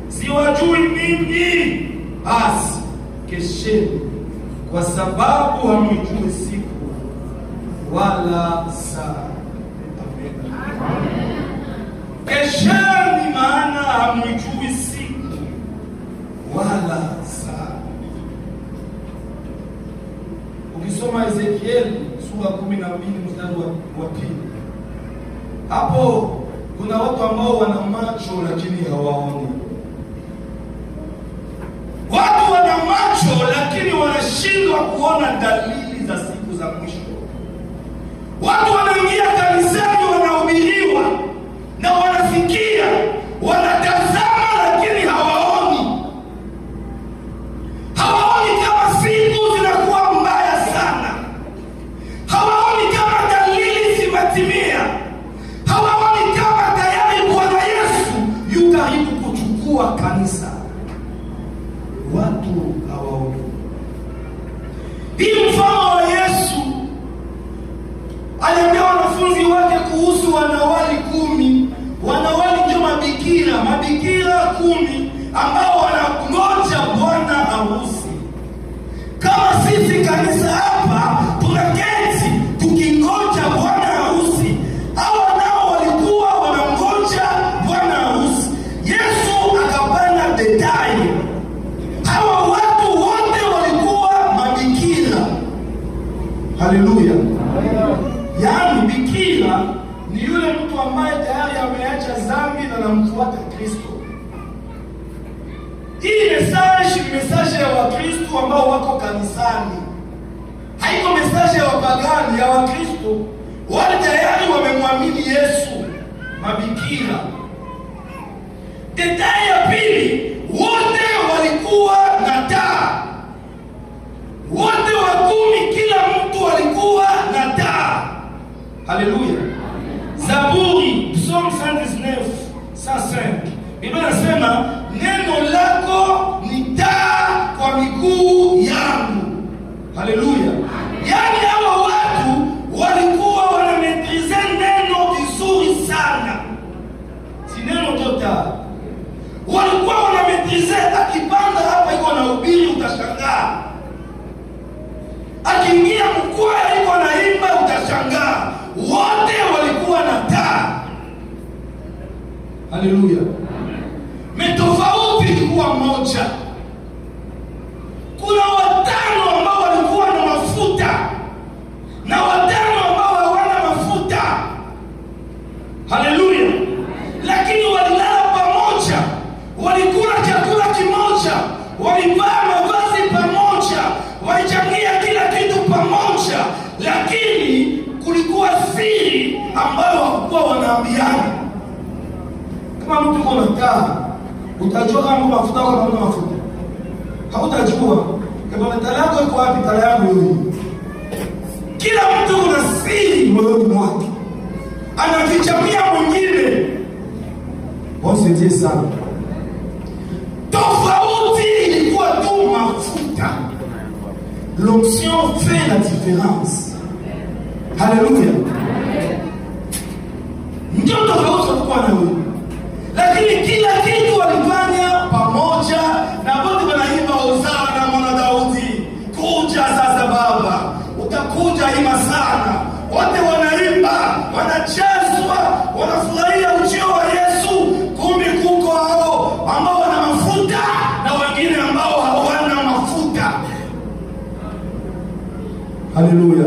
siwajui ninyi, basi kesheni, kwa sababu hamjui siku wala saa. Amen. Kesheni, maana hamjui siku wala saa. Ukisoma Ezekieli sura 12 mstari wa 2, hapo kuna watu ambao wana macho lakini hawaoni. Watu wana macho lakini wanashindwa kuona dalili za siku za mwisho. Watu wanaingia kanisani, wanahubiriwa na wanafikia, wanatazama lakini hawaoni. Hawaoni kama siku zinakuwa mbaya sana. Hawaoni kama dalili zimetimia. Hawaoni kama tayari Bwana Yesu yu karibu kuchukua kanisa. Watu hawaoni. Hii mfano wa Yesu aliambia wanafunzi wake kuhusu wanawali 10. Wanawali ndio mabikira 10 ambao wanangoja bwana harusi. Kama sisi kanisa hapa tunaketi tukingoja bwana harusi, hawa nao walikuwa wanangoja bwana harusi. Yesu akapana detail. Hawa watu wote walikuwa mabikira. Haleluya. Yaani bikira ni yule mtu ambaye tayari ameacha dhambi na anamfuata Kristo. Hii message ya Wakristo ambao wako kanisani. Haiko message ya wapagani, ya Wakristo wale tayari wamemwamini Yesu, mabikira. Detail ya pili, wote walikuwa na taa. Wote wa 10, kila mtu alikuwa na taa. Haleluya. Zaburi, Psalm 119:105. Biblia inasema neno lako ni taa kwa miguu yangu. Haleluya. Yaani hawa watu walikuwa wanametrize neno vizuri sana. Si neno tota. Walikuwa wanametrize, akipanda hapa iko na ubiri utashangaa. Akiingia mkwaya iko na imba utashangaa. Wote walikuwa na taa. Haleluya. Metofauti ilikuwa moja. Kuna 5 ambao walikuwa na mafuta na 5 ambao hawana mafuta. Haleluya. Lakini walilala pamoja, walikula chakula kimoja, walivaa mavazi pamoja, walichangia kila kitu pamoja, lakini kulikuwa siri ambayo hawakuwa wanaambiana. Kama mtu uko na taa, utajua kama mafuta au kama mafuta. Hautajua. Kama taa yako iko wapi, taa yako hiyo. Kila mtu kuna siri moyoni mwake. Anafichamia mwingine. Basi sana. Tofauti ilikuwa tu mafuta. L'onction fait la différence. Haleluya. Ndio tofauti kwa wewe. Lakini kila kitu walifanya pamoja, na wote wanaimba hosana mwana Daudi. Kuja sasa Baba, utakuja ima sana. Wote wanaimba, wanachezwa, wanafurahia ujio wa Yesu. Kumbe kuko hao ambao wana mafuta na wengine ambao hawana mafuta. Haleluya.